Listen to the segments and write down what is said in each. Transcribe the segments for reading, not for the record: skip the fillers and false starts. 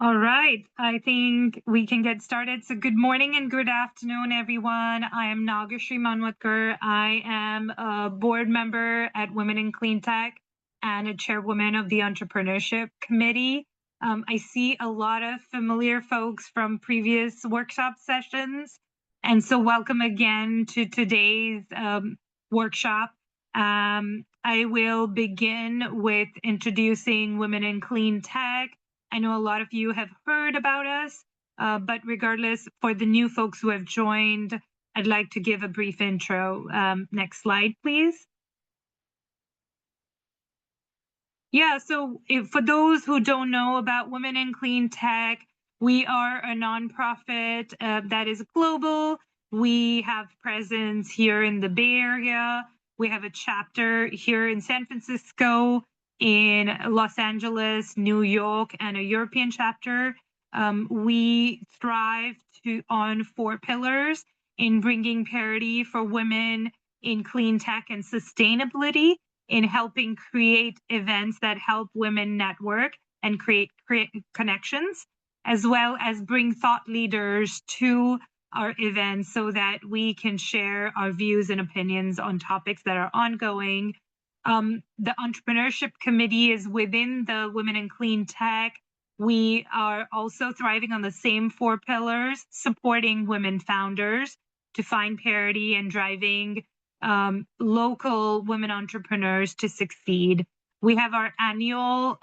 All right, I think we can get started. So good morning and good afternoon, everyone. I am Nagashri Manwatkar. I am a board member at Women in Cleantech and a chairwoman of the Entrepreneurship Committee. I see a lot of familiar folks from previous workshop sessions. And so welcome again to today's workshop. I will begin with introducing Women in Cleantech. I know a lot of you have heard about us, but regardless, for the new folks who have joined, I'd like to give a brief intro. Next slide, please. Yeah, so for those who don't know about Women in Clean Tech, we are a nonprofit that is global. We have presence here in the Bay Area. We have a chapter here in San Francisco, in Los Angeles, New York, and a European chapter. We thrive on 4 pillars in bringing parity for women in clean tech and sustainability, in helping create events that help women network and create connections, as well as bring thought leaders to our events so that we can share our views and opinions on topics that are ongoing. The Entrepreneurship Committee is within the Women in Clean Tech. We are also thriving on the same 4 pillars, supporting women founders to find parity and driving local women entrepreneurs to succeed. We have our annual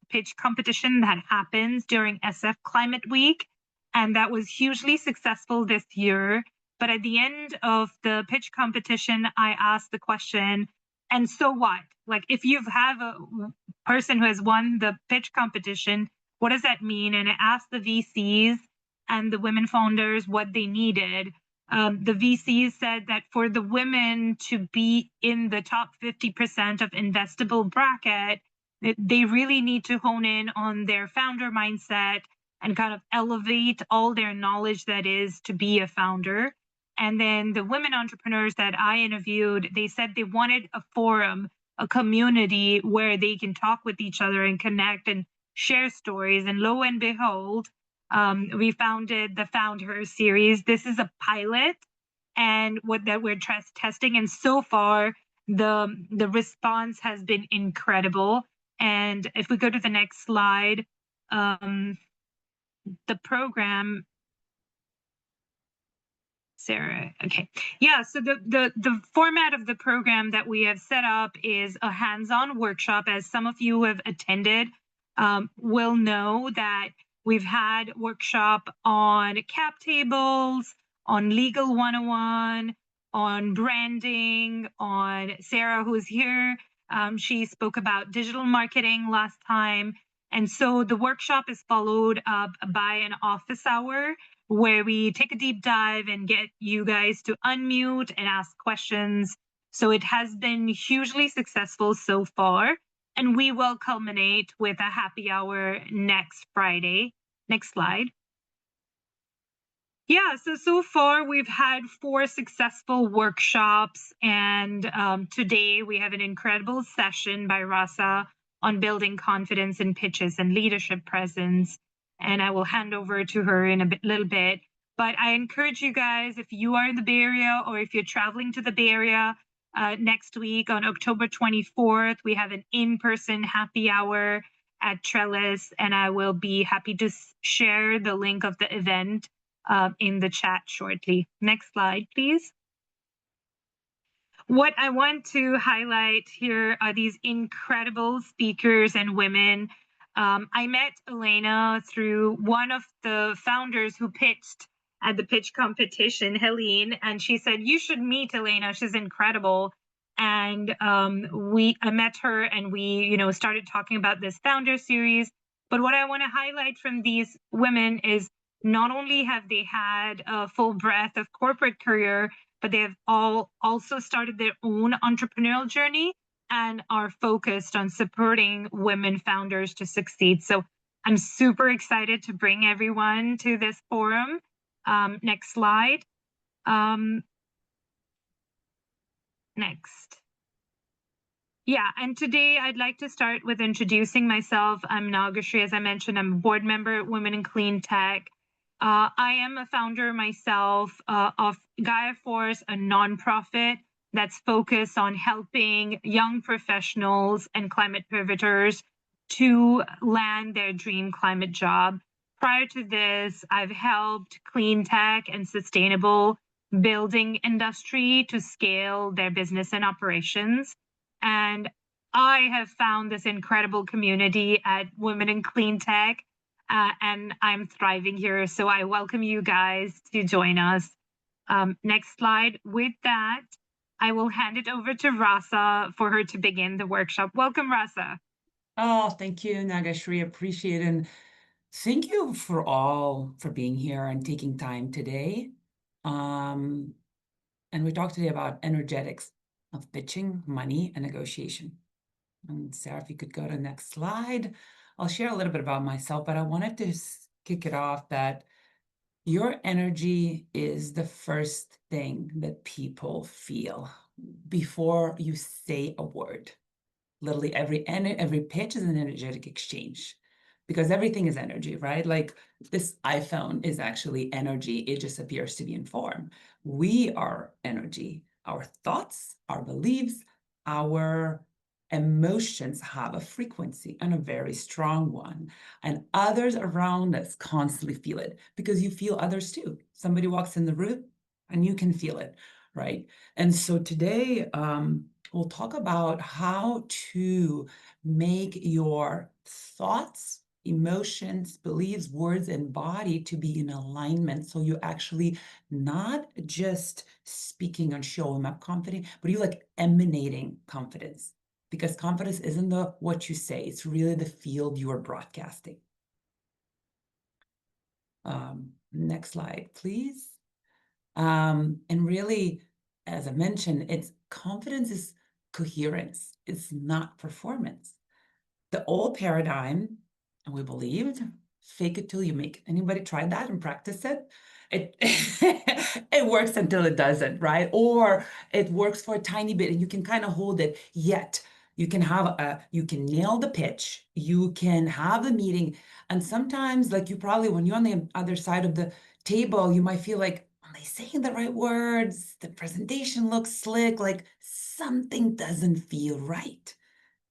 pitch competition that happens during SF Climate Week, and that was hugely successful this year. But at the end of the pitch competition, I asked the question, and so what? Like, if you have a person who has won the pitch competition, what does that mean? And I asked the VCs and the women founders what they needed. The VCs said that for the women to be in the top 50% of investable bracket, they really need to hone in on their founder mindset and kind of elevate all their knowledge that is to be a founder. And then the women entrepreneurs that I interviewed, they said they wanted a forum, a community where they can talk with each other and connect and share stories. And lo and behold, we founded the FoundHER series. This is a pilot, and what that we're testing. And so far, the response has been incredible. And if we go to the next slide, the program. Sarah, okay. Yeah, so the format of the program that we have set up is a hands-on workshop. As some of you have attended will know that we've had workshop on cap tables, on legal 101, on branding, on Sarah, who's here. She spoke about digital marketing last time. And so the workshop is followed up by an office hour where we take a deep dive and get you guys to unmute and ask questions. So it has been hugely successful so far, and we will culminate with a happy hour next Friday. Next slide. Yeah, so far we've had 4 successful workshops, and today we have an incredible session by Rasa on building confidence in pitches and leadership presence. And I will hand over to her in a little bit. But I encourage you guys, if you are in the Bay Area or if you're traveling to the Bay Area next week on October 24th, we have an in-person happy hour at Trellis, and I will be happy to share the link of the event in the chat shortly. Next slide, please. What I want to highlight here are these incredible speakers and women. I met Elena through one of the founders who pitched at the pitch competition, Helene, and she said, you should meet Elena, she's incredible. And I met her and we started talking about this founder series. But what I want to highlight from these women is not only have they had a full breadth of corporate career, but they have all also started their own entrepreneurial journey and are focused on supporting women founders to succeed. So I'm super excited to bring everyone to this forum. Next slide. Next. Yeah, and today I'd like to start with introducing myself. I'm Nagashree, as I mentioned. I'm a board member at Women in Cleantech. I am a founder myself of Gaia Force, a nonprofit that's focused on helping young professionals and climate pivoters to land their dream climate job. Prior to this, I've helped clean tech and sustainable building industry to scale their business and operations. And I have found this incredible community at Women in Clean Tech, and I'm thriving here. So I welcome you guys to join us. Next slide. With that, I will hand it over to Rasa for her to begin the workshop. Welcome, Rasa. Oh, thank you, Nagashree. Appreciate it. And thank you for being here and taking time today. And we talked today about energetics of pitching, money, and negotiation. And Sarah, if you could go to the next slide. I'll share a little bit about myself, but I wanted to kick it off that your energy is the first thing that people feel before you say a word. Literally every pitch is an energetic exchange, because everything is energy, right? Like this iPhone is actually energy. It just appears to be in form. We are energy. Our thoughts, our beliefs, our emotions have a frequency, and a very strong one. And others around us constantly feel it, because you feel others too. Somebody walks in the room and you can feel it, right? And so today, we'll talk about how to make your thoughts, emotions, beliefs, words, and body to be in alignment. So you're actually not just speaking and showing up confident, but you're like emanating confidence. Because confidence isn't what you say, it's really the field you are broadcasting. Next slide, please. And really, as I mentioned, it's confidence is coherence. It's not performance. The old paradigm, and we believed, fake it till you make it. Anybody tried that and practice it? It it works until it doesn't, right? Or it works for a tiny bit and you can kind of hold it, yet you can nail the pitch, you can have the meeting. And sometimes, like, you probably, when you're on the other side of the table, you might feel like, are they saying the right words? The presentation looks slick, like something doesn't feel right.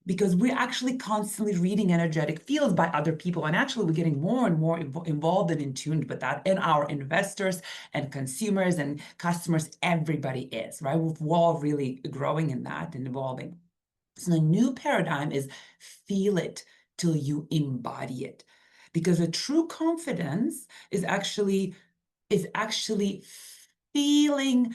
Because we're actually constantly reading energetic fields by other people. And actually, we're getting more and more involved and in tune with that. And our investors and consumers and customers, everybody is, right? We're all really growing in that and evolving. So the new paradigm is feel it till you embody it. Because a true confidence is actually feeling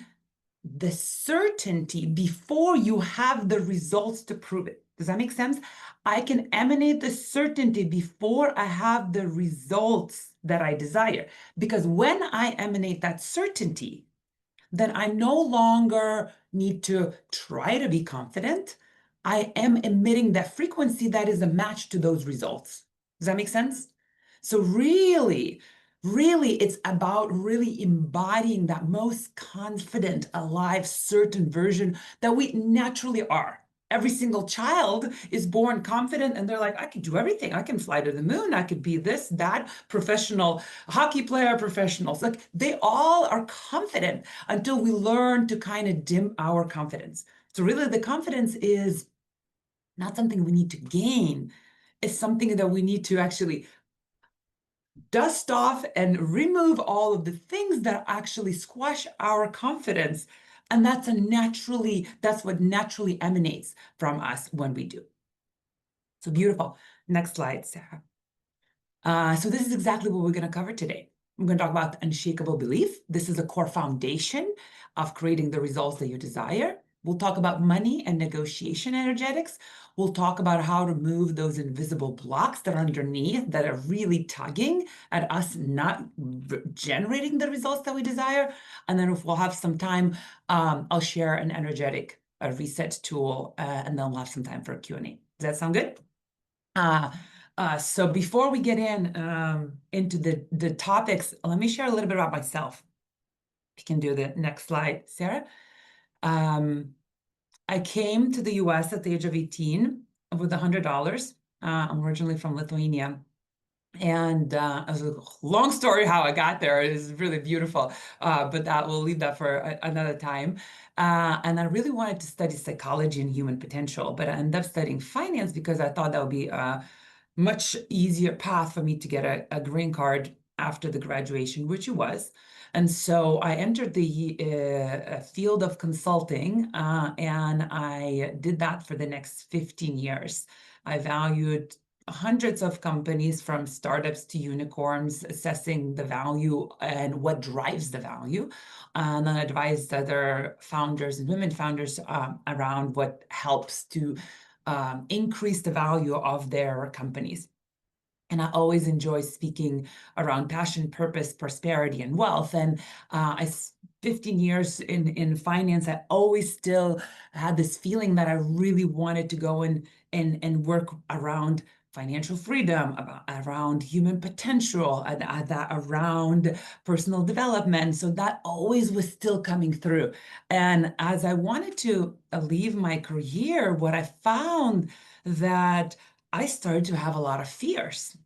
the certainty before you have the results to prove it. Does that make sense? I can emanate the certainty before I have the results that I desire. Because when I emanate that certainty, then I no longer need to try to be confident. I am emitting that frequency that is a match to those results. Does that make sense? So really, it's about really embodying that most confident, alive, certain version that we naturally are. Every single child is born confident and they're like, I can do everything. I can fly to the moon. I could be this, that, professional hockey player, professionals. Like, they all are confident until we learn to kind of dim our confidence. So really, the confidence is not something we need to gain. It's something that we need to actually dust off and remove all of the things that actually squash our confidence. And that's what naturally emanates from us when we do. So beautiful. Next slide, Sarah. So this is exactly what we're going to cover today. We're going to talk about the unshakable belief. This is a core foundation of creating the results that you desire. We'll talk about money and negotiation energetics. We'll talk about how to move those invisible blocks that are underneath, that are really tugging at us not generating the results that we desire. And then if we'll have some time, I'll share an energetic reset tool, and then we'll have some time for a Q&A. Does that sound good? So before we get into the topics, let me share a little bit about myself. You can do the next slide, Sarah. I came to the US at the age of 18 with $100. I'm originally from Lithuania. And it was a long story how I got there. It is really beautiful, but we'll leave that for another time. And I really wanted to study psychology and human potential, but I ended up studying finance because I thought that would be a much easier path for me to get a green card after the graduation, which it was. And so I entered the field of consulting, and I did that for the next 15 years. I valued hundreds of companies from startups to unicorns, assessing the value and what drives the value. And then advised other founders and women founders around what helps to increase the value of their companies. And I always enjoy speaking around passion, purpose, prosperity, and wealth. And 15 years in finance, I always still had this feeling that I really wanted to go and work around financial freedom, around human potential, around personal development. So that always was still coming through. And as I wanted to leave my career, what I found that I started to have a lot of fears.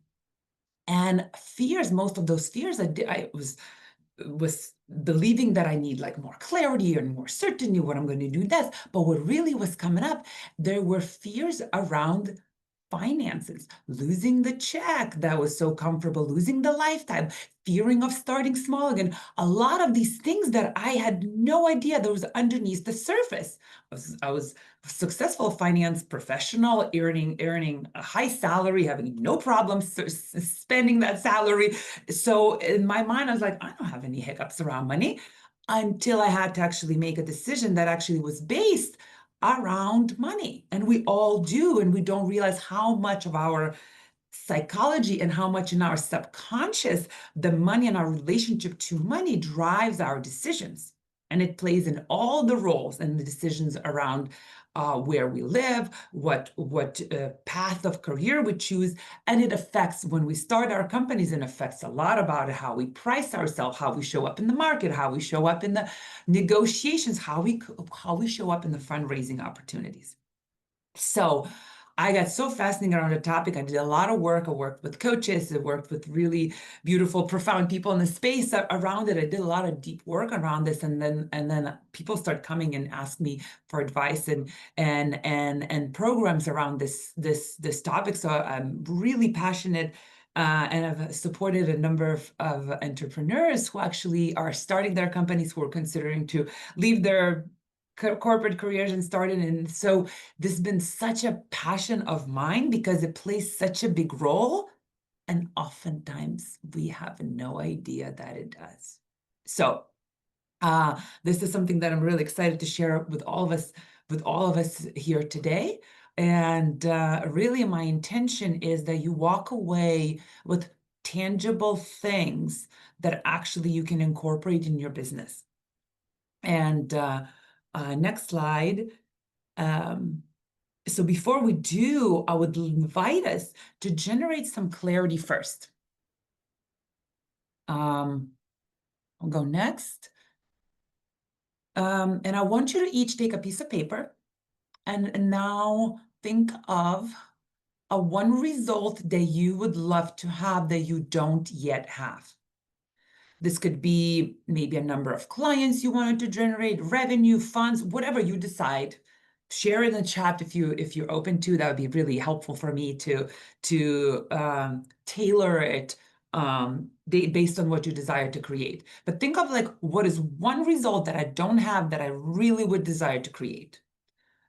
And fears, most of those fears, I was believing that I need like more clarity and more certainty what I'm going to do this. But what really was coming up, there were fears around finances, losing the check that was so comfortable, losing the lifetime, fearing of starting small again. A lot of these things that I had no idea that was underneath the surface. I was a successful finance professional, earning a high salary, having no problem spending that salary. So in my mind, I was like, I don't have any hiccups around money, until I had to actually make a decision that actually was based around money. And we all do, and we don't realize how much of our psychology and how much in our subconscious the money and our relationship to money drives our decisions. And it plays in all the roles and the decisions around where we live, what path of career we choose, and it affects when we start our companies. It affects a lot about how we price ourselves, how we show up in the market, how we show up in the negotiations, how we show up in the fundraising opportunities. So I got so fascinated around the topic. I did a lot of work. I worked with coaches. I worked with really beautiful, profound people in the space around it. I did a lot of deep work around this, and then people start coming and ask me for advice and programs around this topic. So I'm really passionate. And I've supported a number of entrepreneurs who actually are starting their companies, who are considering to leave their corporate careers and started. And so this has been such a passion of mine because it plays such a big role, and oftentimes we have no idea that it does. So this is something that I'm really excited to share with all of us here today. And really my intention is that you walk away with tangible things that actually you can incorporate in your business. And next slide. So before we do, I would invite us to generate some clarity first. I'll go next. And I want you to each take a piece of paper and now think of a one result that you would love to have that you don't yet have. This could be maybe a number of clients you wanted to generate, revenue, funds, whatever you decide. Share in the chat if you're open to. That would be really helpful for me to tailor it based on what you desire to create. But think of like, what is one result that I don't have that I really would desire to create?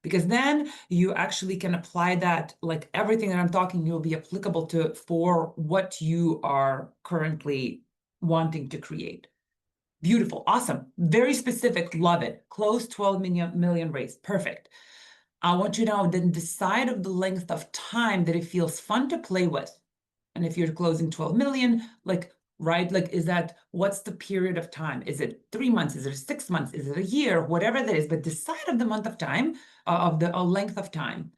Because then you actually can apply that, like everything that I'm talking, you'll be applicable to for what you are currently wanting to create. Beautiful, awesome, very specific, love it. Close 12 million raised, perfect. I want you now then decide of the length of time that it feels fun to play with. And if you're closing 12 million, like, right, like, what's the period of time? Is it 3 months? Is it 6 months? Is it a year? Whatever that is, but decide of the month of time, of the length of time.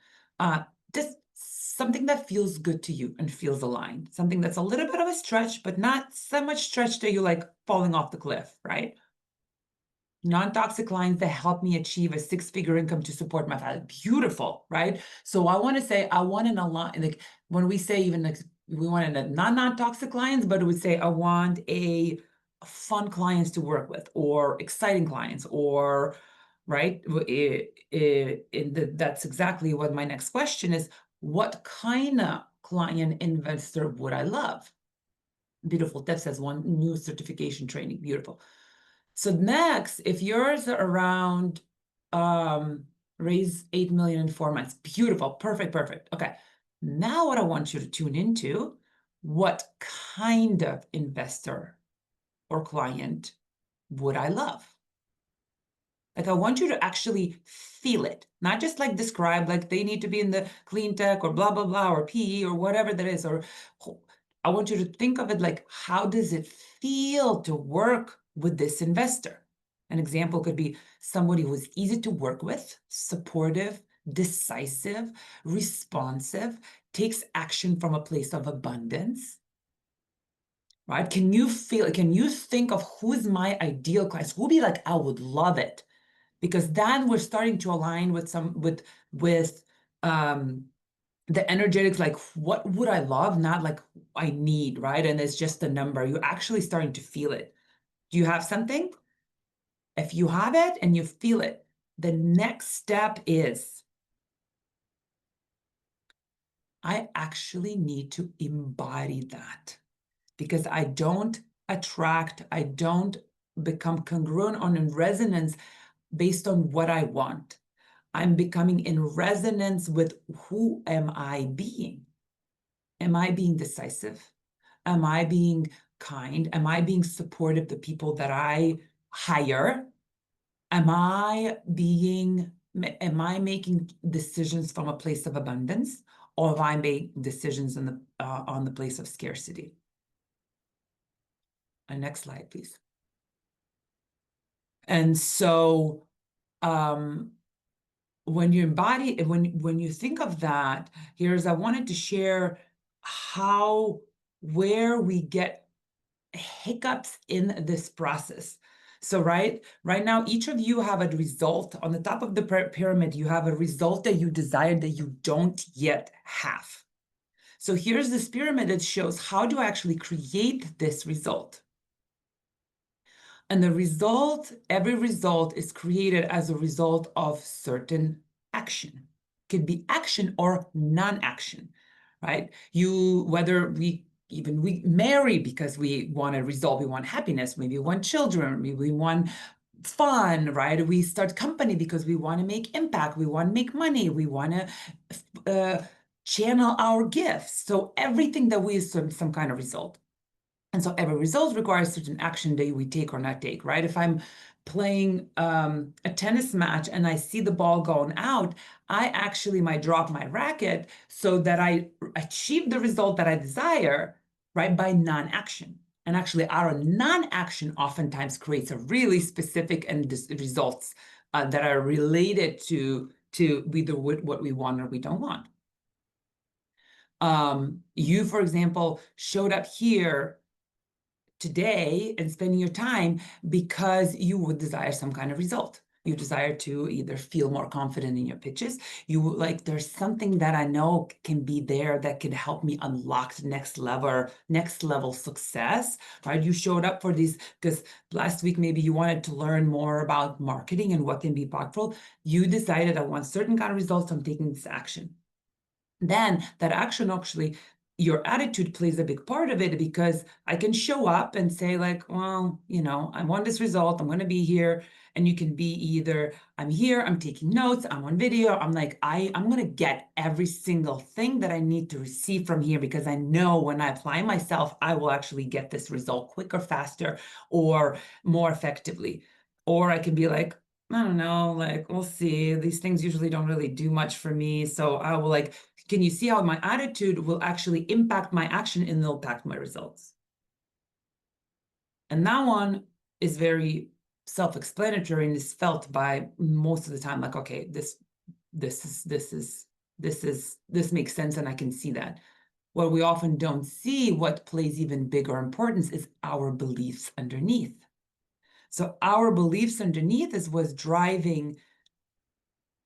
Just something that feels good to you and feels aligned. Something that's a little bit of a stretch, but not so much stretch that you're like falling off the cliff, right? Non-toxic clients that help me achieve a six-figure income to support my family. Beautiful, right? So I want to say I want an align, like when we say even like we want a non-toxic clients, but it would say I want a fun clients to work with, or exciting clients, or right. That's exactly what my next question is. What kind of client investor would I love? Beautiful. Deb says one new certification training. Beautiful. So next, if yours are around raise 8 million in 4 months, beautiful, perfect. Okay. Now what I want you to tune into, what kind of investor or client would I love? Like, I want you to actually feel it, not just like describe, like they need to be in the clean tech or blah, blah, blah, or PE or whatever that is. Or I want you to think of it like, how does it feel to work with this investor? An example could be somebody who's easy to work with, supportive, decisive, responsive, takes action from a place of abundance. Right? Can you think of who's my ideal client? Who would be like, I would love it? Because then we're starting to align with the energetics, like what would I love, not like I need, right? And it's just a number. You're actually starting to feel it. Do you have something? If you have it and you feel it, the next step is I actually need to embody that, because I don't become congruent or in resonance based on what I want. I'm becoming in resonance with who am I being? Am I being decisive? Am I being kind? Am I being supportive of the people that I hire? Am I making decisions from a place of abundance, or have I made decisions on the place of scarcity? Next slide, please. And so when you embody, when you think of that, I wanted to share where we get hiccups in this process. So right now, each of you have a result on the top of the pyramid. You have a result that you desire that you don't yet have. So here's this pyramid that shows how do I actually create this result. And the result, every result is created as a result of certain action. It could be action or non-action, right? Whether we marry because we want a result, we want happiness, maybe we want children, maybe we want fun, right? We start company because we want to make impact, we want to make money, we want to channel our gifts. So everything that we is some kind of result. And so every result requires certain action that we take or not take, right? If I'm playing a tennis match and I see the ball going out, I actually might drop my racket so that I achieve the result that I desire, right, by non-action. And actually, our non-action oftentimes creates a really specific and results that are related to either what we want or we don't want. You, for example, showed up here today and spending your time because you would desire some kind of result. You desire to either feel more confident in your pitches. There's something that I know can be there that can help me unlock the next level success, right? You showed up for these because last week maybe you wanted to learn more about marketing and what can be impactful. You decided I want certain kind of results, I'm taking this action. Then that action actually, your attitude plays a big part of it, because I can show up and say like, well, I want this result, I'm going to be here. And you can be either I'm here, I'm taking notes, I'm on video, I'm like, I'm going to get every single thing that I need to receive from here, because I know when I apply myself, I will actually get this result quicker, faster, or more effectively. Or I can be like, I don't know, like, we'll see. These things usually don't really do much for me. So I will can you see how my attitude will actually impact my action and it'll impact my results? And that one is very self-explanatory and is felt by most of the time, like, okay, this makes sense and I can see that. What we often don't see, what plays even bigger importance, is our beliefs underneath. So our beliefs underneath is what's driving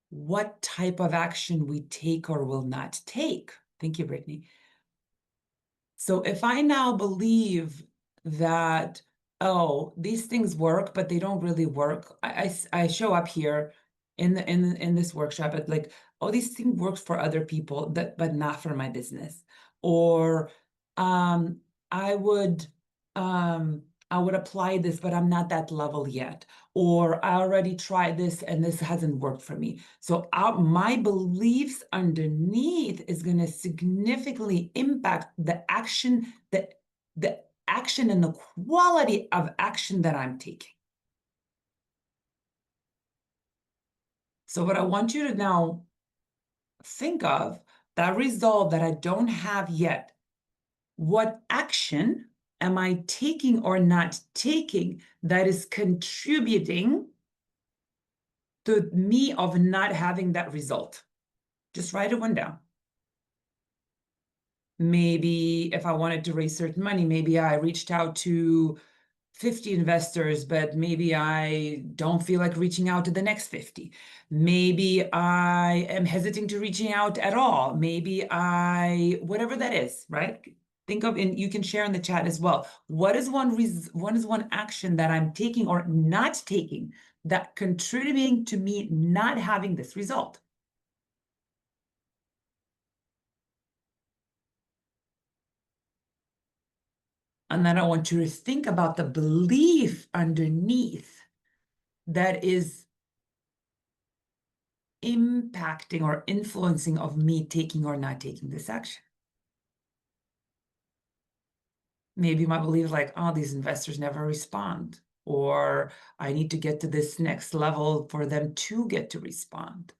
what type of action we take or will not take. Thank you, Brittany. So if I now believe that, oh, these things work, but they don't really work, I show up here in this workshop at like, oh, these things work for other people, but not for my business. Or I would apply this, but I'm not that level yet. Or I already tried this and this hasn't worked for me. So my beliefs underneath is going to significantly impact the action, the action and the quality of action that I'm taking. So what I want you to now think of, that result that I don't have yet, what action am I taking or not taking that is contributing to me of not having that result? Just write it one down. Maybe if I wanted to raise certain money, maybe I reached out to 50 investors, but maybe I don't feel like reaching out to the next 50. Maybe I am hesitant to reaching out at all. Maybe whatever that is, right? Think of, and you can share in the chat as well. What is one action that I'm taking or not taking that contributing to me not having this result? And then I want you to think about the belief underneath that is impacting or influencing of me taking or not taking this action. Maybe my belief is like, oh, these investors never respond, or I need to get to this next level for them to get to respond.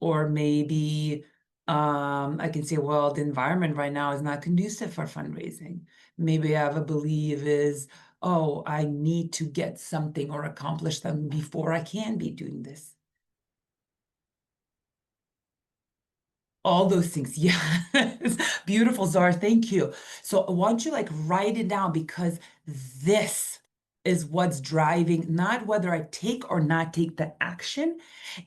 Or maybe I can say, well, the environment right now is not conducive for fundraising. Maybe I have a belief is, oh, I need to get something or accomplish something before I can be doing this. All those things. Yes. Beautiful, Zara. Thank you. So I want you like write it down, because this is what's driving not whether I take or not take the action.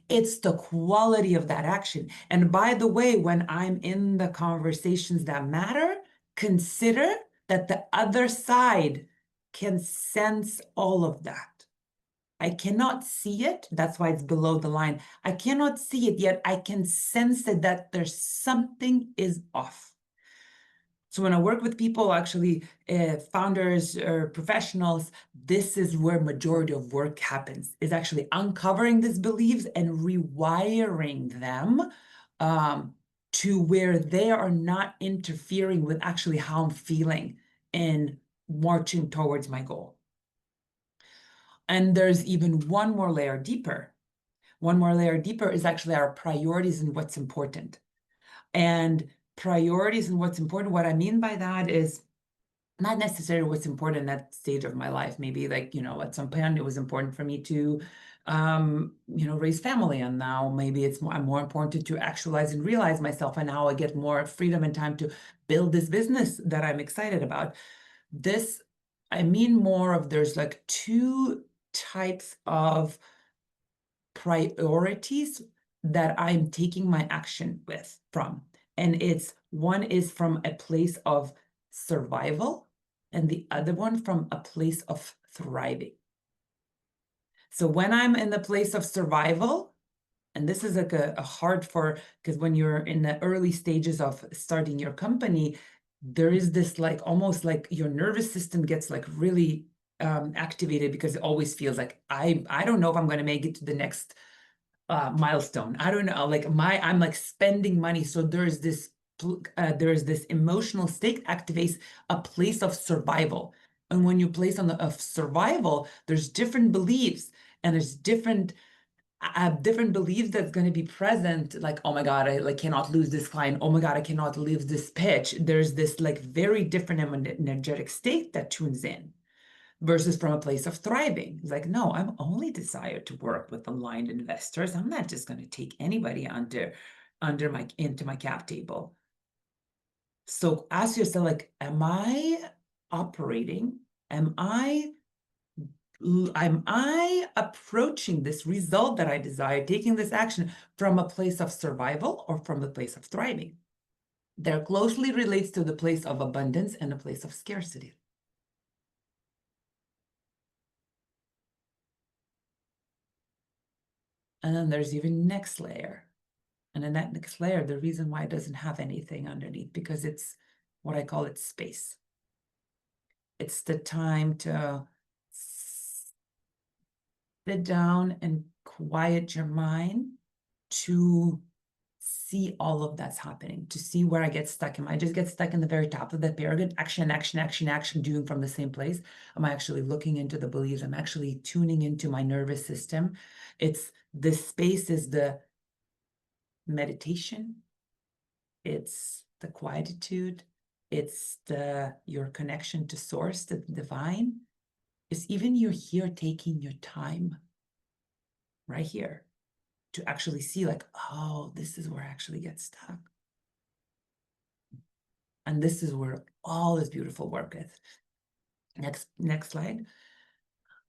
It's the quality of that action. And by the way, when I'm in the conversations that matter, consider that the other side can sense all of that. I cannot see it. That's why it's below the line. I cannot see it yet. I can sense it, that there's something is off. So when I work with people, actually, founders or professionals, this is where majority of work happens, is actually uncovering these beliefs and rewiring them to where they are not interfering with actually how I'm feeling and marching towards my goal. And there's even one more layer deeper. One more layer deeper is actually our priorities and what's important. And priorities and what's important, what I mean by that is not necessarily what's important at that stage of my life. Maybe like, at some point it was important for me to, raise family. And now maybe I'm more important to actualize and realize myself. And now I get more freedom and time to build this business that I'm excited about. I mean more of, there's like two types of priorities that I'm taking my action from. And one is from a place of survival, and the other one from a place of thriving. So when I'm in the place of survival, and this is like a hard because when you're in the early stages of starting your company, there is this like almost like your nervous system gets like really activated, because it always feels like I don't know if I'm going to make it to the next milestone. I don't know, like I'm like spending money. So there's this emotional state activates a place of survival. And when you place on of survival, there's different beliefs, and there's different beliefs that's going to be present, like, oh my God, I like cannot lose this client. Oh my God, I cannot lose this pitch. There's this like very different energetic state that tunes in, versus from a place of thriving. It's like, no, I'm only desired to work with aligned investors. I'm not just going to take anybody into my cap table. So ask yourself, like, am I am I approaching this result that I desire, taking this action from a place of survival or from the place of thriving? They're closely relates to the place of abundance and a place of scarcity. And then there's even next layer. And in that next layer, the reason why it doesn't have anything underneath, because it's what I call it space. It's the time to sit down and quiet your mind to see all of that's happening, to see where I get stuck. Am I just get stuck in the very top of the pyramid? Action, action, action, action, doing from the same place? Am I actually looking into the beliefs? I'm actually tuning into my nervous system. It's this space is the meditation. It's the quietude. It's your connection to source, the divine. It's even you're here taking your time right here to actually see like, oh, this is where I actually get stuck. And this is where all this beautiful work is. Next slide.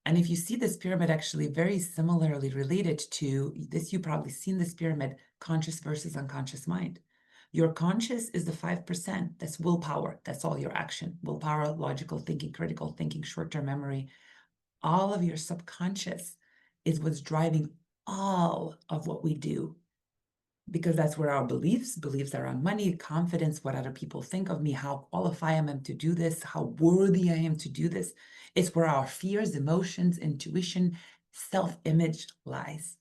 And if you see this pyramid actually very similarly related to this, you've probably seen this pyramid, conscious versus unconscious mind. Your conscious is the 5%. That's willpower. That's all your action. Willpower, logical thinking, critical thinking, short-term memory. All of your subconscious is what's driving all of what we do, because that's where our beliefs around money, confidence, what other people think of me, how qualified I am to do this, how worthy I am to do this. It's where our fears, emotions, intuition, self-image lies.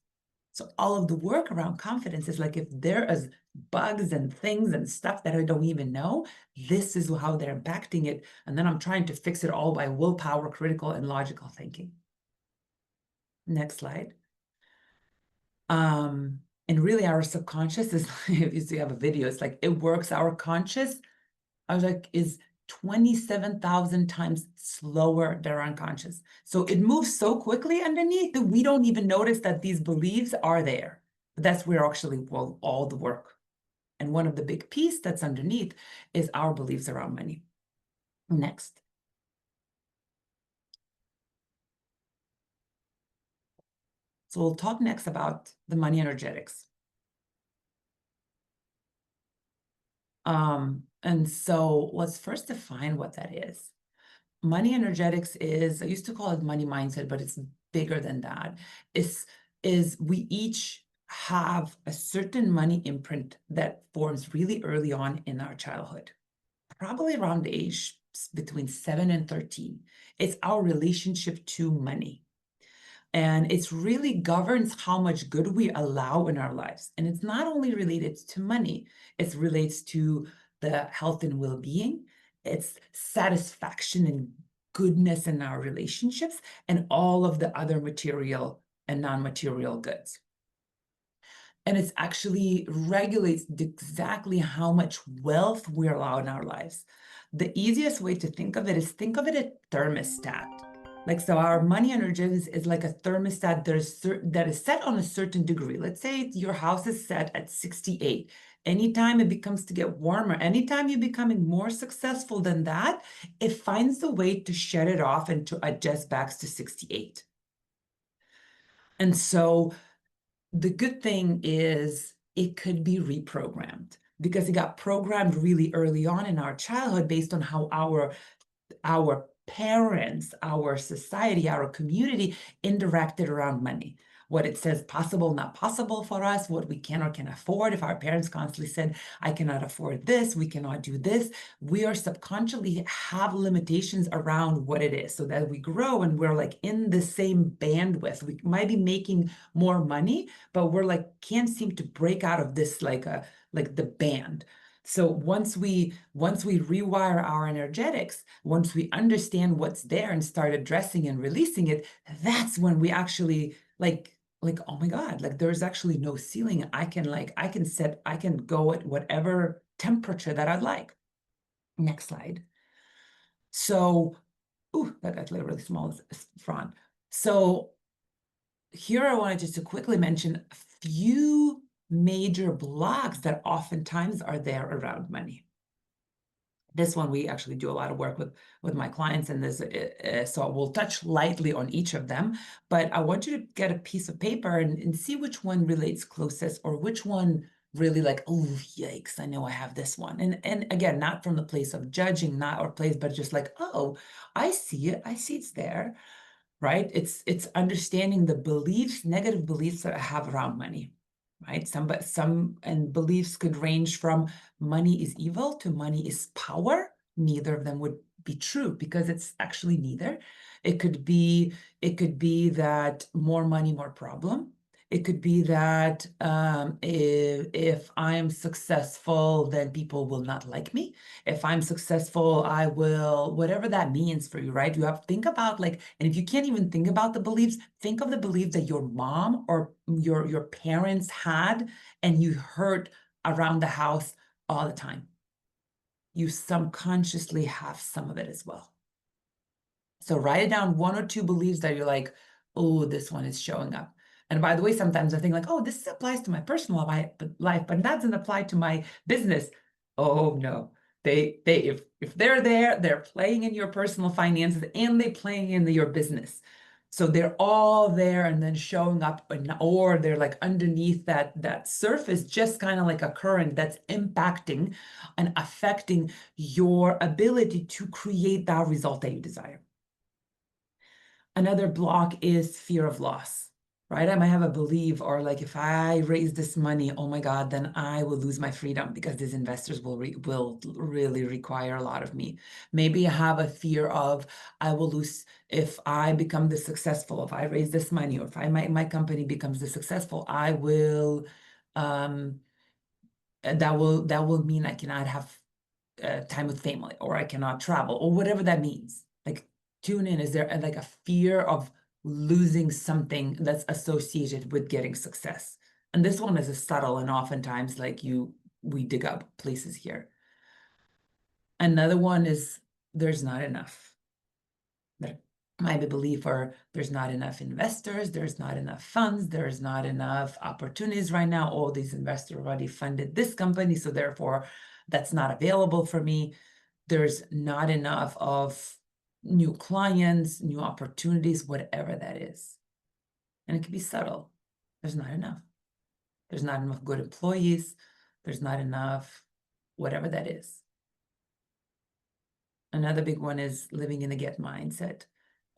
So all of the work around confidence is like, if there is bugs and things and stuff that I don't even know, this is how they're impacting it. And then I'm trying to fix it all by willpower, critical and logical thinking. Next slide. And really our subconscious is, if you see, have a video, it's like, it works, our conscious, I was like, is 27,000 times slower than our unconscious. So it moves so quickly underneath that we don't even notice that these beliefs are there. But that's where actually, well, all the work. And one of the big pieces that's underneath is our beliefs around money. Next. So we'll talk next about the money energetics. And so let's first define what that is. Money energetics is, I used to call it money mindset, but it's bigger than that. Is we each have a certain money imprint that forms really early on in our childhood, probably around the age between 7 and 13. It's our relationship to money. And it's really governs how much good we allow in our lives. And it's not only related to money, it relates to the health and well-being, it's satisfaction and goodness in our relationships, and all of the other material and non-material goods. And it actually regulates exactly how much wealth we allow in our lives. The easiest way to think of it is think of it as thermostat. Like, so our money energy is like a thermostat that is set on a certain degree. Let's say your house is set at 68. Anytime it becomes to get warmer, anytime you're becoming more successful than that, it finds a way to shut it off and to adjust back to 68. And so the good thing is it could be reprogrammed, because it got programmed really early on in our childhood based on how our parents, our society, our community interacted around money. What it says possible, not possible for us, what we can or can afford. If our parents constantly said, I cannot afford this, we cannot do this, we are subconsciously have limitations around what it is, so that we grow and we're like in the same bandwidth. We might be making more money, but we're like, can't seem to break out of this like the band. So once we rewire our energetics, once we understand what's there and start addressing and releasing it, that's when we actually like, oh my God, like there's actually no ceiling. I can go at whatever temperature that I'd like. Next slide. So, that got really small front. So here I wanted just to quickly mention a few major blocks that oftentimes are there around money. This one we actually do a lot of work with my clients, and there's so we'll touch lightly on each of them, but I want you to get a piece of paper and see which one relates closest, or which one really like, oh, yikes, I know I have this one. And again, not from the place of judging, not or place, but just like, oh, I see it, I see it's there, right? It's understanding the beliefs, negative beliefs that I have around money, right? Some and beliefs could range from money is evil to money is power. Neither of them would be true, because it's actually neither. It could be that more money, more problem. It could be that if I'm successful, then people will not like me. If I'm successful, I will, whatever that means for you, right? You have to think about, like, and if you can't even think about the beliefs, think of the beliefs that your mom or your parents had and you heard around the house all the time. You subconsciously have some of it as well. So write down one or two beliefs that you're like, oh, this one is showing up. And by the way, sometimes I think like, oh, this applies to my personal life, but that doesn't apply to my business. Oh no, if they're there, they're playing in your personal finances and they're playing in your business. So they're all there and then showing up, or they're like underneath that surface, just kind of like a current that's impacting and affecting your ability to create that result that you desire. Another block is fear of loss, right? I might have a belief, or like, if I raise this money, oh my God, then I will lose my freedom because these investors will really require a lot of me. Maybe I have a fear of I will lose if I become the successful, if I raise this money, or if my company becomes the successful, I will, that will mean I cannot have time with family, or I cannot travel, or whatever that means. Like, tune in. Is there like a fear of losing something that's associated with getting success? And this one is a subtle, and oftentimes like we dig up places here. Another one is there's not enough. There might be belief, or there's not enough investors, there's not enough funds, there's not enough opportunities right now. All these investors already funded this company, so therefore that's not available for me. There's not enough of new clients, new opportunities, whatever that is. And it can be subtle. There's not enough. There's not enough good employees. There's not enough, whatever that is. Another big one is living in the get mindset.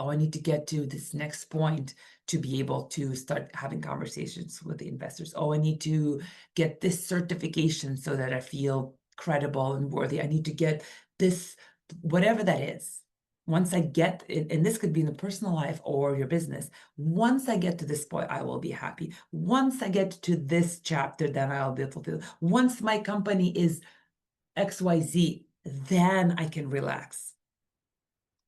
Oh, I need to get to this next point to be able to start having conversations with the investors. Oh, I need to get this certification so that I feel credible and worthy. I need to get this, whatever that is. Once I get it, and this could be in the personal life or your business, once I get to this point, I will be happy. Once I get to this chapter, then I'll be fulfilled. Once my company is XYZ, then I can relax.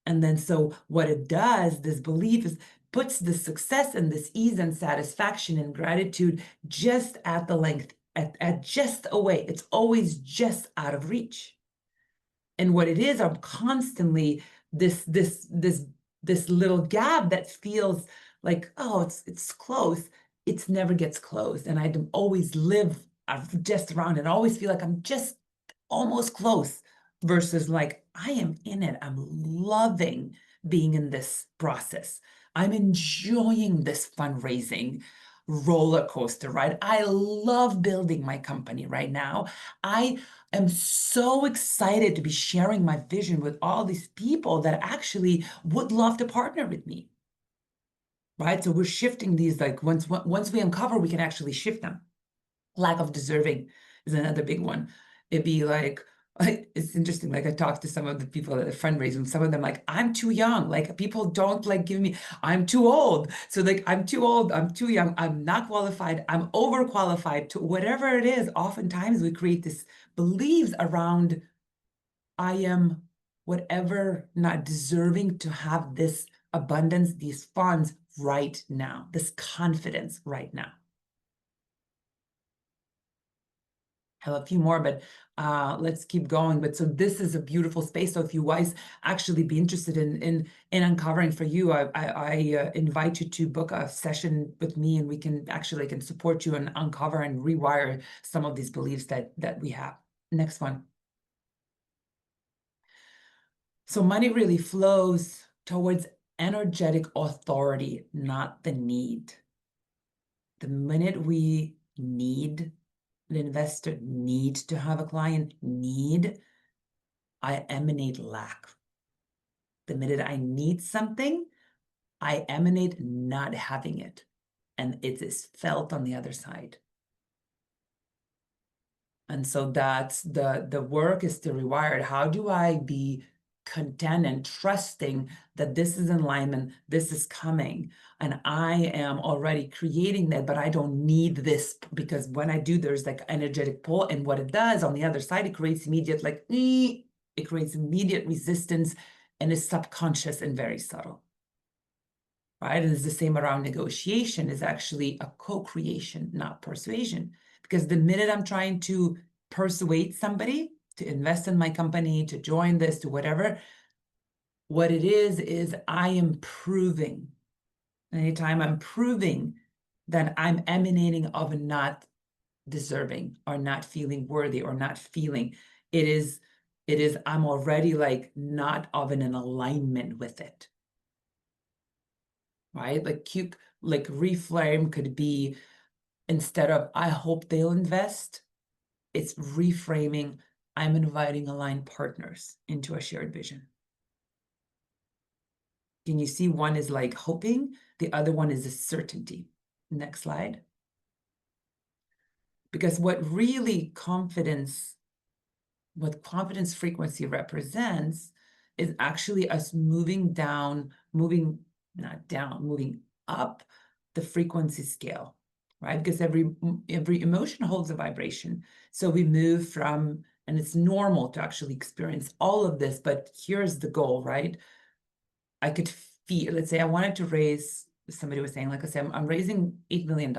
And then so what it does, this belief is puts the success and this ease and satisfaction and gratitude just at the length, at just away. It's always just out of reach. And what it is, I'm constantly this little gap that feels like, oh, it's close. It never gets closed. And I always live just around it. I always feel like I'm just almost close, versus like, I am in it. I'm loving being in this process. I'm enjoying this fundraising roller coaster, right? I love building my company right now. I am so excited to be sharing my vision with all these people that actually would love to partner with me, right? So we're shifting these, like once we uncover, we can actually shift them. Lack of deserving is another big one. It'd be like, it's interesting, like I talked to some of the people at the fundraising, some of them like, I'm too young, like people don't like give me, I'm too old. So like, I'm too old, I'm too young, I'm not qualified, I'm overqualified, to whatever it is. Oftentimes we create this beliefs around, I am whatever, not deserving to have this abundance, these funds right now, this confidence right now. Have a few more, but let's keep going. But so this is a beautiful space. So if you guys actually be interested in uncovering for you, I invite you to book a session with me, and we can actually support you and uncover and rewire some of these beliefs that we have. Next one. So money really flows towards energetic authority, not the need. The minute we need, an investor needs to have a client need, I emanate lack. The minute I need something, I emanate not having it. And it is felt on the other side. And so that's the work is still required. How do I be content and trusting that this is in alignment, this is coming, and I am already creating that, but I don't need this, because when I do, there's like energetic pull, and what it does on the other side, it creates immediate it creates immediate resistance, and is subconscious and very subtle. Right? And it's the same around negotiation, is actually a co-creation, not persuasion. Because the minute I'm trying to persuade somebody to invest in my company, to join this, to whatever, what it is I am proving. Anytime I'm proving that I'm emanating of not deserving or not feeling worthy or not feeling, it is I'm already like not of an alignment with it. Right? Like reframe could be, instead of I hope they'll invest, it's reframing, I'm inviting aligned partners into a shared vision. Can you see one is like hoping, the other one is a certainty? Next slide. Because what confidence frequency represents is actually us moving up the frequency scale, right? Because every emotion holds a vibration. So we move from, and it's normal to actually experience all of this, but here's the goal, right? I could feel, let's say I wanted to raise, somebody was saying, like I said, I'm raising $8 million,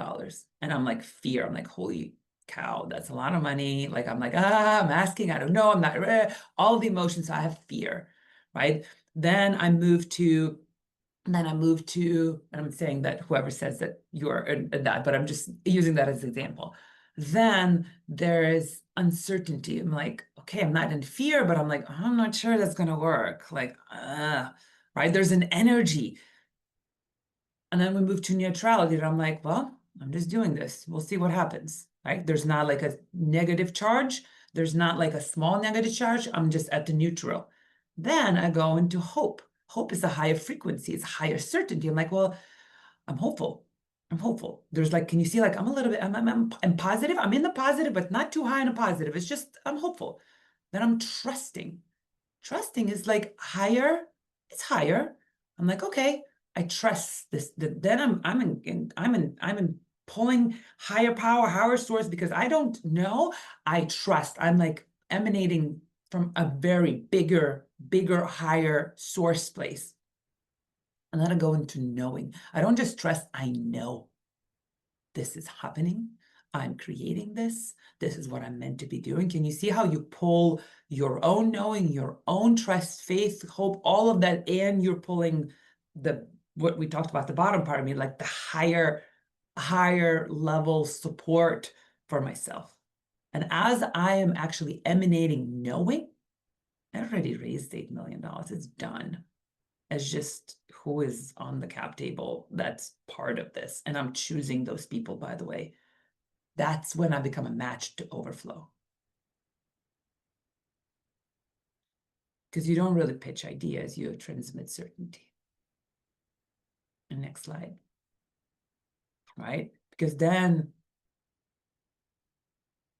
and I'm like, fear, I'm like, holy cow, that's a lot of money. Like, I'm like, I'm asking, I don't know, I'm not, all the emotions, so I have fear, right? Then I move to, and I'm saying that whoever says that you're that, but I'm just using that as an example. Then there is uncertainty. I'm like, okay, I'm not in fear, but I'm like, I'm not sure that's gonna work. Like, right? There's an energy. And then we move to neutrality, and I'm like, well, I'm just doing this. We'll see what happens, right? There's not like a negative charge. There's not like a small negative charge. I'm just at the neutral. Then I go into hope. Hope is a higher frequency. It's higher certainty. I'm like, well, I'm hopeful. I'm hopeful. There's like, can you see, like, I'm a little bit, I'm positive. I'm in the positive, but not too high in a positive. It's just, I'm hopeful. Then I'm trusting. Trusting is like higher. It's higher. I'm like, okay, I trust this. Then I'm in pulling higher power, higher source, because I don't know. I trust. I'm like emanating from a very bigger, higher source place. And then I go into knowing. I don't just trust, I know this is happening. I'm creating this. This is what I'm meant to be doing. Can you see how you pull your own knowing, your own trust, faith, hope, all of that, and you're pulling what we talked about, the bottom part of me, like the higher level support for myself. And as I am actually emanating knowing, I already raised $8 million. It's done. As just who is on the cap table, that's part of this. And I'm choosing those people, by the way. That's when I become a match to overflow. Because you don't really pitch ideas, you transmit certainty. And next slide. Right? Because then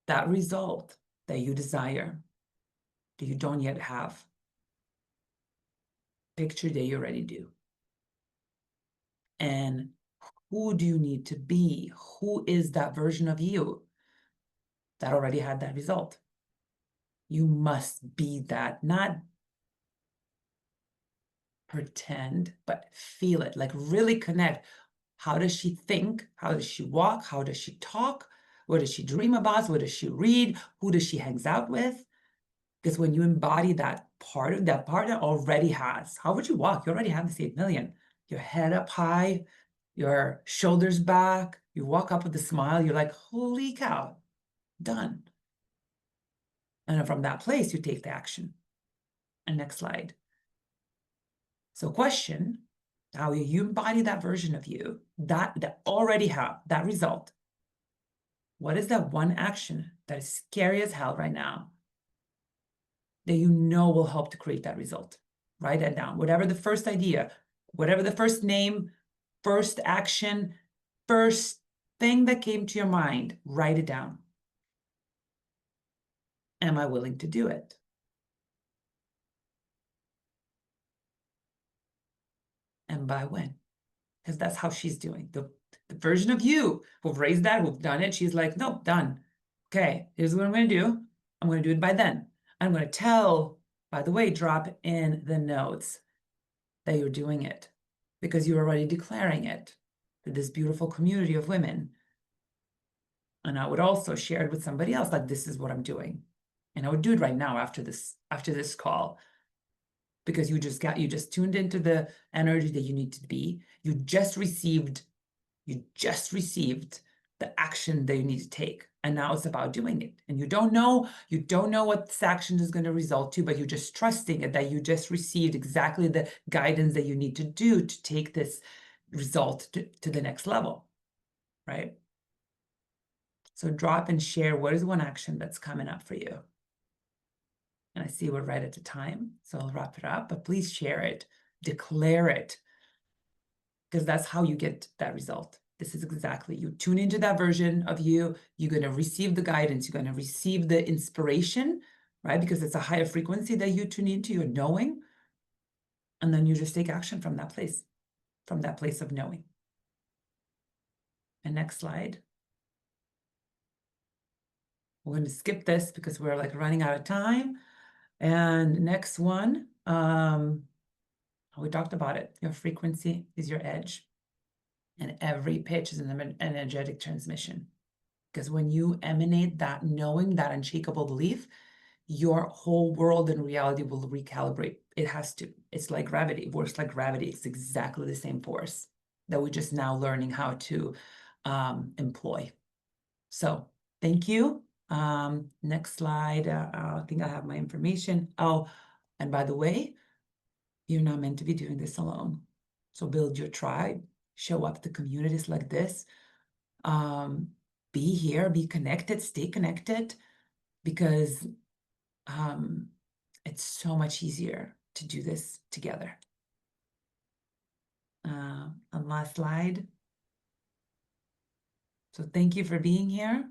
that result that you desire, that you don't yet have, picture that you already do. And who do you need to be? Who is that version of you that already had that result? You must be that, not pretend, but feel it, like really connect. How does she think? How does she walk? How does she talk? What does she dream about? What does she read? Who does she hangs out with? Because when you embody that part that already has, how would you walk? You already have this 8 million. Your head up high, your shoulders back, you walk up with a smile, you're like, holy cow, done. And from that place, you take the action. And next slide. So question, how you embody that version of you, that already have that result. What is that one action that is scary as hell right now that you know will help to create that result? Write that down. Whatever the first idea, whatever the first name, first action, first thing that came to your mind, write it down. Am I willing to do it? And by when? Because that's how she's doing. The version of you who've raised that, who've done it, she's like, nope, done. Okay, here's what I'm going to do. I'm going to do it by then. I'm going to tell, by the way, drop in the notes that you're doing it because you're already declaring it to this beautiful community of women. And I would also share it with somebody else, like, this is what I'm doing. And I would do it right now after this call, because you just tuned into the energy that you need to be. You just received the action that you need to take. And now it's about doing it. And you don't know what this action is going to result to, but you're just trusting it, that you just received exactly the guidance that you need to do to take this result to the next level, right? So drop and share, what is one action that's coming up for you? And I see we're right at the time, so I'll wrap it up, but please share it, declare it, because that's how you get that result. This is exactly, you tune into that version of you, you're going to receive the guidance, you're going to receive the inspiration, right? Because it's a higher frequency that you tune into, you're knowing, and then you just take action from that place of knowing. And next slide. We're going to skip this because we're like running out of time. And next one, we talked about it. Your frequency is your edge. And every pitch is an energetic transmission. Because when you emanate that knowing, that unshakable belief, your whole world and reality will recalibrate. It has to. It's like gravity. It works like gravity. It's exactly the same force that we're just now learning how to employ. So thank you. Next slide. I think I have my information. Oh, and by the way, you're not meant to be doing this alone. So build your tribe, show up to communities like this. Be here, be connected, stay connected, because it's so much easier to do this together. And last slide. So thank you for being here.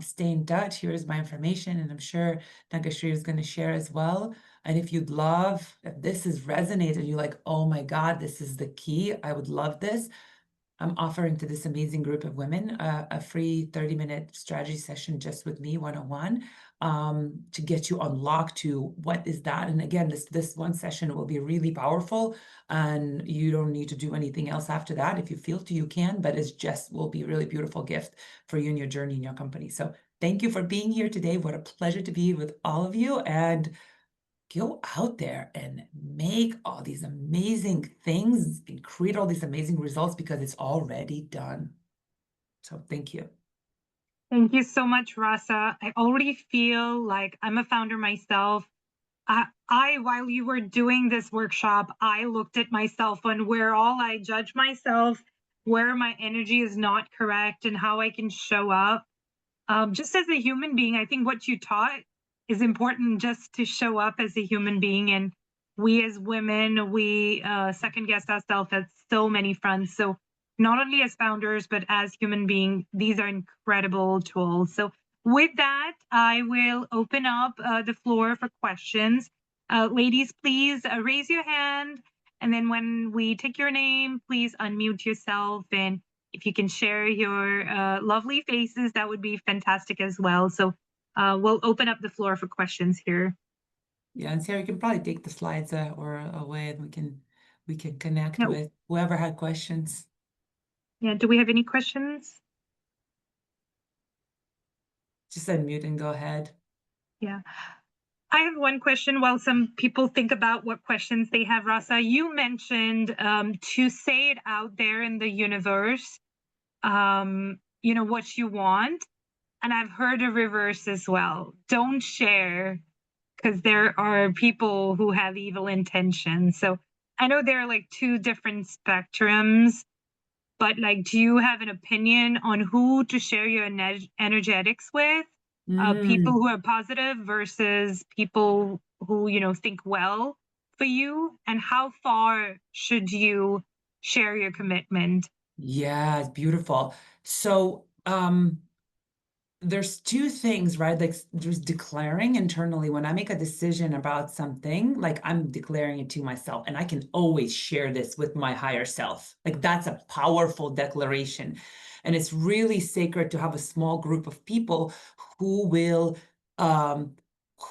Stay in touch. Here's my information, and I'm sure Nagashri is going to share as well. And if you'd love, if this has resonated, you're like, oh my God, this is the key, I would love this. I'm offering to this amazing group of women a free 30-minute strategy session just with me, one-on-one, to get you unlocked to what is that. And again, this one session will be really powerful, and you don't need to do anything else after that. If you feel to, you can, but it's just will be a really beautiful gift for you and your journey in your company. So thank you for being here today. What a pleasure to be with all of you, and go out there and make all these amazing things and create all these amazing results, because it's already done. So thank you. Thank you so much, Rasa. I already feel like I'm a founder myself. While you were doing this workshop, I looked at myself on where all I judge myself, where my energy is not correct, and how I can show up. Just as a human being, I think what you taught is important, just to show up as a human being. And we as women, we second guess ourselves at so many fronts. So not only as founders, but as human beings, these are incredible tools. So with that, I will open up the floor for questions. Ladies, please raise your hand. And then when we take your name, please unmute yourself, and if you can share your lovely faces, that would be fantastic as well. So we'll open up the floor for questions here. Yeah, and Sarah, you can probably take the slides or away, and we can connect with whoever had questions. Yeah, do we have any questions? Just unmute and go ahead. Yeah. I have one question while some people think about what questions they have. Rasa, you mentioned to say it out there in the universe, what you want. And I've heard a reverse as well. Don't share, because there are people who have evil intentions. So I know there are like two different spectrums, but like, do you have an opinion on who to share your energetics with? People Mm. who are positive versus people who, think well for you? And how far should you share your commitment? Yeah, it's beautiful. So, there's two things, right? Like there's declaring internally when I make a decision about something, like I'm declaring it to myself, and I can always share this with my higher self. Like that's a powerful declaration. And it's really sacred to have a small group of people who will um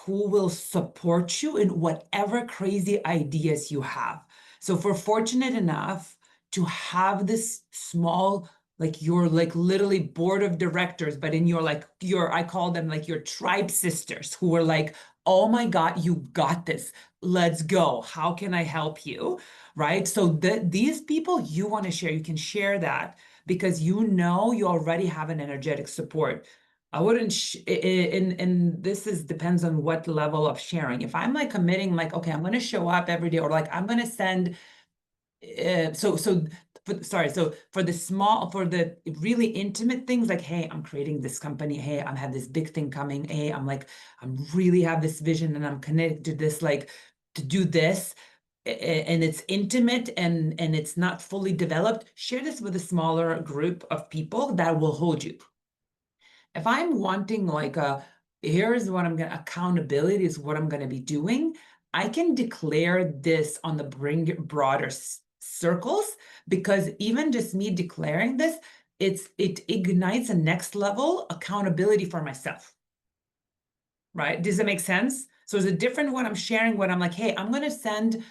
who will support you in whatever crazy ideas you have. So if we're fortunate enough to have this small, like you're like literally board of directors, but in your like your, I call them like your tribe sisters who are like, oh my God, you got this. Let's go. How can I help you? Right? So these people you want to share, you can share that because you know you already have an energetic support. I wouldn't and this is depends on what level of sharing. If I'm like committing, like, okay, I'm gonna show up every day, or like I'm gonna send so for the small, for the really intimate things, like, hey, I'm creating this company, hey, I have this big thing coming, hey, I'm really have this vision and I'm connected to this, like to do this, and it's intimate and it's not fully developed, share this with a smaller group of people that will hold you. If I'm wanting like here's what I'm gonna, accountability is what I'm gonna be doing, I can declare this on the bring broader circles, because even just me declaring this, it ignites a next level accountability for myself. Right? Does that make sense? So it's a different when I'm sharing what I'm like, hey, I'm gonna send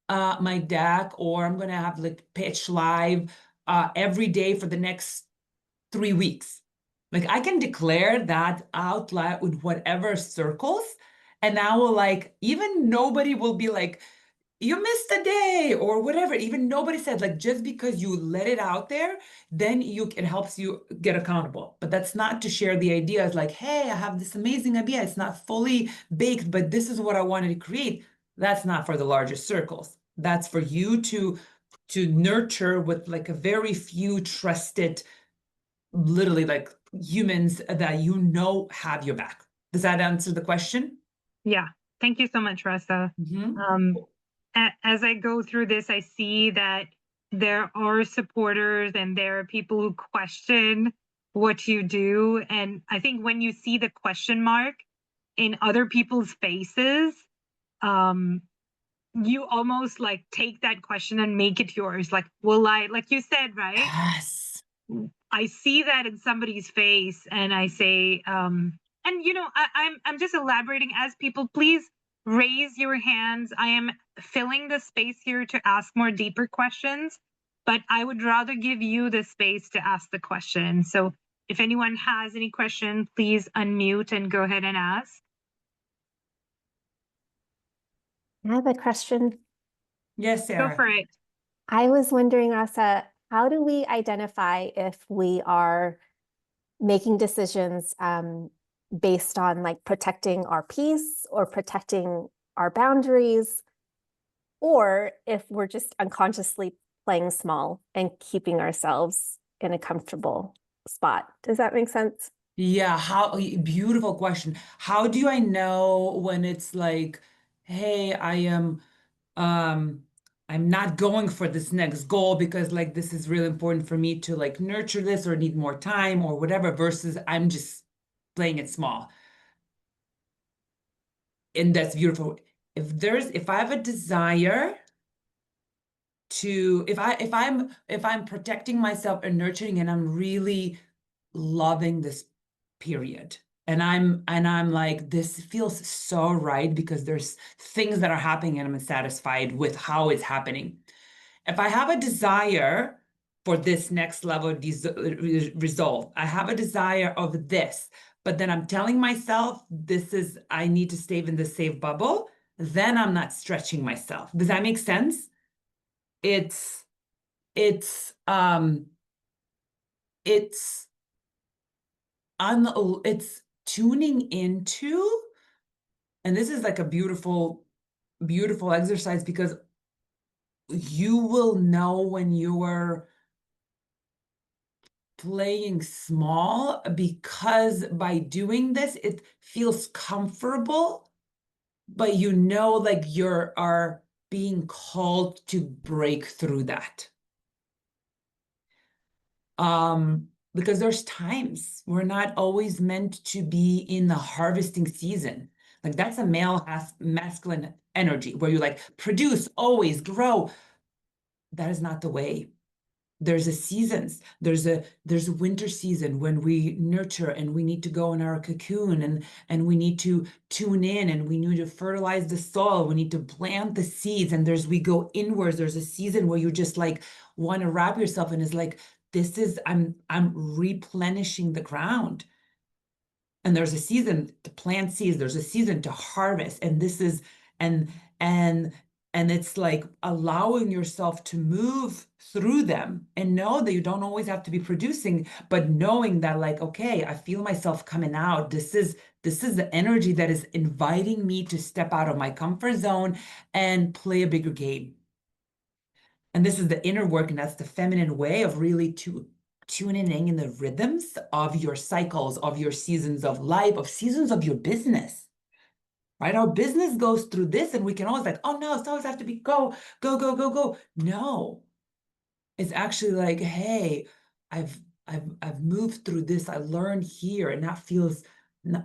my deck, or I'm gonna have like pitch live every day for the next 3 weeks. Like I can declare that out loud with whatever circles, and I will like, even nobody will be like, you missed a day or whatever. Even nobody said, like, just because you let it out there, then it helps you get accountable. But that's not to share the ideas like, hey, I have this amazing idea. It's not fully baked, but this is what I wanted to create. That's not for the largest circles. That's for you to nurture with like a very few trusted, literally like humans that you know have your back. Does that answer the question? Yeah. Thank you so much, Rasa. Mm-hmm. Um, as I go through this, I see that there are supporters and there are people who question what you do. And I think when you see the question mark in other people's faces, um, you almost like take that question and make it yours. Like, will I, like you said, right? Yes. I see that in somebody's face and I say, and I'm just elaborating as people, please raise your hands. I am filling the space here to ask more deeper questions, but I would rather give you the space to ask the question. So if anyone has any question, please unmute and go ahead and ask. I have a question. Yes, Go Sarah. for it. I was wondering, Rasa, how do we identify if we are making decisions based on like protecting our peace or protecting our boundaries, or if we're just unconsciously playing small and keeping ourselves in a comfortable spot? Does that make sense? Yeah, beautiful question. How do I know when it's like, hey, um I'm not going for this next goal because like this is really important for me to like nurture this or need more time or whatever, versus I'm just playing it small. And that's beautiful. If I have a desire to, if I'm protecting myself and nurturing, and I'm really loving this period, and I'm like, this feels so right because there's things that are happening and I'm satisfied with how it's happening. If I have a desire for this next level of resolve, I have a desire of this, but then I'm telling myself this is, I need to stay in the safe bubble, then I'm not stretching myself. Does that make sense? It's it's it's it's tuning into, and this is like a beautiful exercise, because you will know when you are playing small, because by doing this, it feels comfortable, but you know, like are being called to break through that. Because there's times we're not always meant to be in the harvesting season. Like that's a masculine energy where you like produce, always grow. That is not the way. There's a seasons. There's a winter season when we nurture and we need to go in our cocoon and we need to tune in and we need to fertilize the soil. We need to plant the seeds, and we go inwards. There's a season where you just like want to wrap yourself in, is like, this is I'm replenishing the ground. And there's a season to plant seeds, there's a season to harvest, and this is and and it's like allowing yourself to move through them and know that you don't always have to be producing, but knowing that, like, okay, I feel myself coming out. This is the energy that is inviting me to step out of my comfort zone and play a bigger game. And this is the inner work, and that's the feminine way of really tuning in the rhythms of your cycles, of your seasons of life, of seasons of your business. Right? Our business goes through this, and we can always like, oh no, it's always have to be go, go, go, go, go. No, it's actually like, hey, I've moved through this. I learned here, and that feels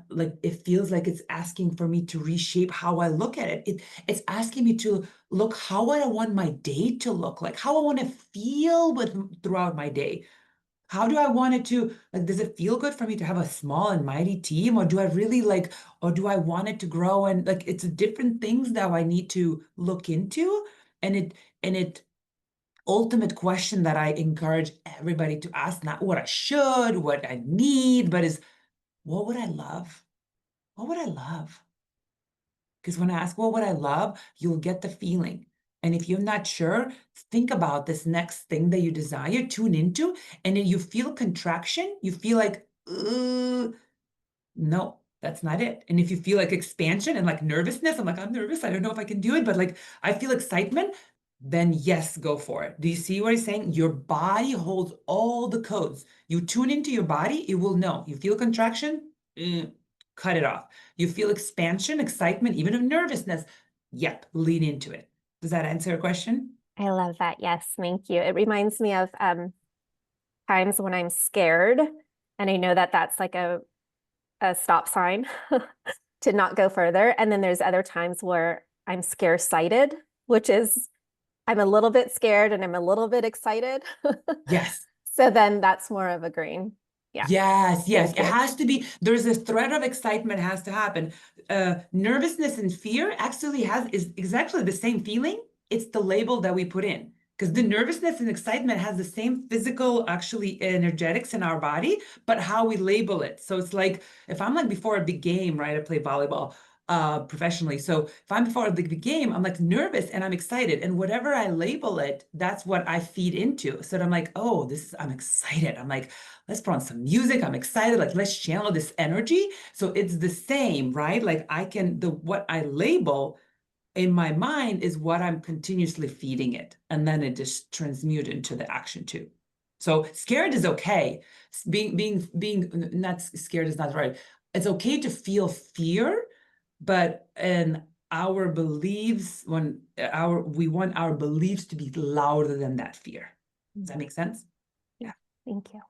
like, it feels like it's asking for me to reshape how I look at it. It's asking me to look how I want my day to look like, how I want to feel throughout my day. How do I want it to, like, does it feel good for me to have a small and mighty team? Or do I really like, or do I want it to grow? And like, it's different things that I need to look into. And it ultimate question that I encourage everybody to ask, not what I should, what I need, but is, what would I love? What would I love? Because when I ask, what would I love? You'll get the feeling. And if you're not sure, think about this next thing that you desire, tune into, and then you feel contraction, you feel like, no, that's not it. And if you feel like expansion and like nervousness, I'm like, I'm nervous, I don't know if I can do it, but like, I feel excitement, then yes, go for it. Do you see what I'm saying? Your body holds all the codes. You tune into your body, it will know. You feel contraction, cut it off. You feel expansion, excitement, even of nervousness, yep, lean into it. Does that answer your question? I love that. Yes, thank you. It reminds me of times when I'm scared, and I know that that's like a stop sign to not go further. And then there's other times where I'm scare-sighted, which is I'm a little bit scared and I'm a little bit excited. Yes. So then that's more of a green. Yeah. Yes, yes. Thank It you. has to be, there's a thread of excitement has to happen. Nervousness and fear actually is exactly the same feeling. It's the label that we put in. Because the nervousness and excitement has the same physical, actually, energetics in our body, but how we label it. So it's like, if I'm like before a big game, right? I play volleyball professionally. So if I'm before a big game, I'm like nervous and I'm excited. And whatever I label it, that's what I feed into. So that I'm like, oh, I'm excited. I'm like, let's put on some music. I'm excited. Like, let's channel this energy. So it's the same, right? Like what I label in my mind is what I'm continuously feeding it. And then it just transmutes into the action too. So scared is okay. Being not scared is not right. It's okay to feel fear, but in our beliefs, we want our beliefs to be louder than that fear. Does that make sense? Yeah. Thank you.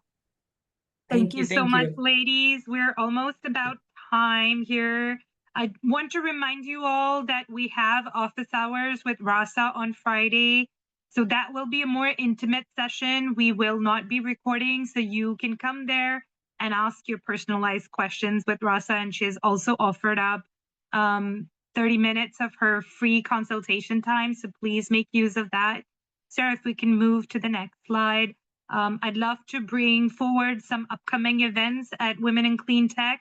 Thank you so much, you. ladies. We're almost about time here. I want to remind you all that we have office hours with Rasa on Friday. So that will be a more intimate session. We will not be recording, so you can come there and ask your personalized questions with Rasa. And she has also offered up 30 minutes of her free consultation time. So please make use of that. Sarah, if we can move to the next slide. I'd love to bring forward some upcoming events at Women in Cleantech.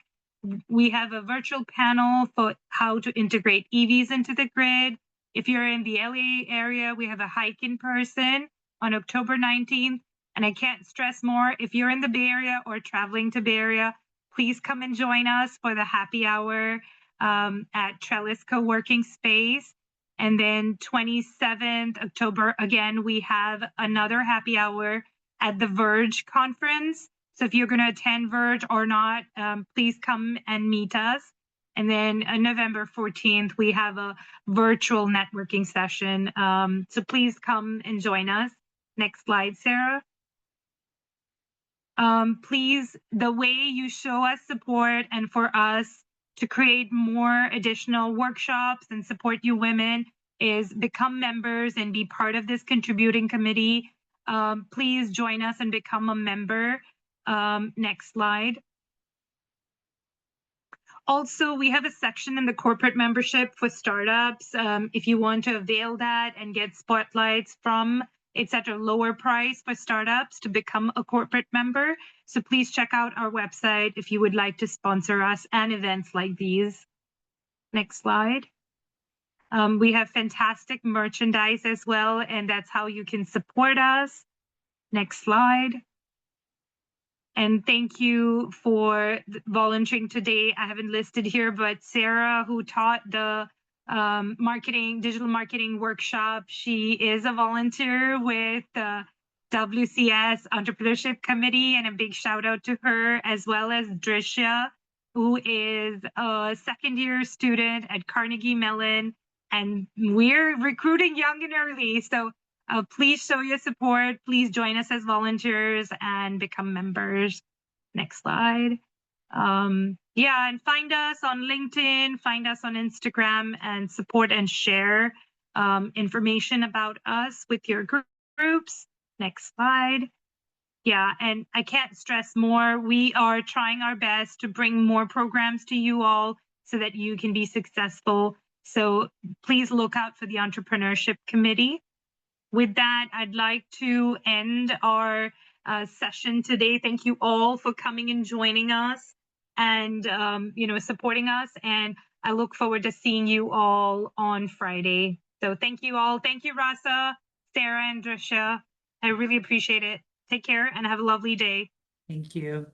We have a virtual panel for how to integrate EVs into the grid. If you're in the LA area, we have a hike in person on October 19th. And I can't stress more, if you're in the Bay Area or traveling to Bay Area, please come and join us for the happy hour at Trellis Co-working Space. And then 27th October, again, we have another happy hour at the Verge conference. So if you're going to attend Verge or not, please come and meet us. And then on November 14th, we have a virtual networking session. So please come and join us. Next slide, Sarah. Please, the way you show us support and for us to create more additional workshops and support you women is become members and be part of this contributing committee. Please join us and become a member. Next slide. Also, we have a section in the corporate membership for startups. If you want to avail that and get spotlights from, it's at a lower price for startups to become a corporate member. So please check out our website if you would like to sponsor us and events like these. Next slide. We have fantastic merchandise as well, and that's how you can support us. Next slide. And thank you for volunteering today. I haven't listed here, but Sarah, who taught the digital marketing workshop, she is a volunteer with the WCS Entrepreneurship Committee, and a big shout out to her, as well as Drisha, who is a second-year student at Carnegie Mellon, and we're recruiting young and early. So please show your support. Please join us as volunteers and become members. Next slide. Yeah, and find us on LinkedIn, find us on Instagram, and support and share information about us with your groups. Next slide. Yeah, and I can't stress more. We are trying our best to bring more programs to you all so that you can be successful. So please look out for the Entrepreneurship Committee. With that, I'd like to end our session today. Thank you all for coming and joining us and supporting us. And I look forward to seeing you all on Friday. So thank you all. Thank you, Rasa, Sarah, and Drisha. I really appreciate it. Take care and have a lovely day. Thank you.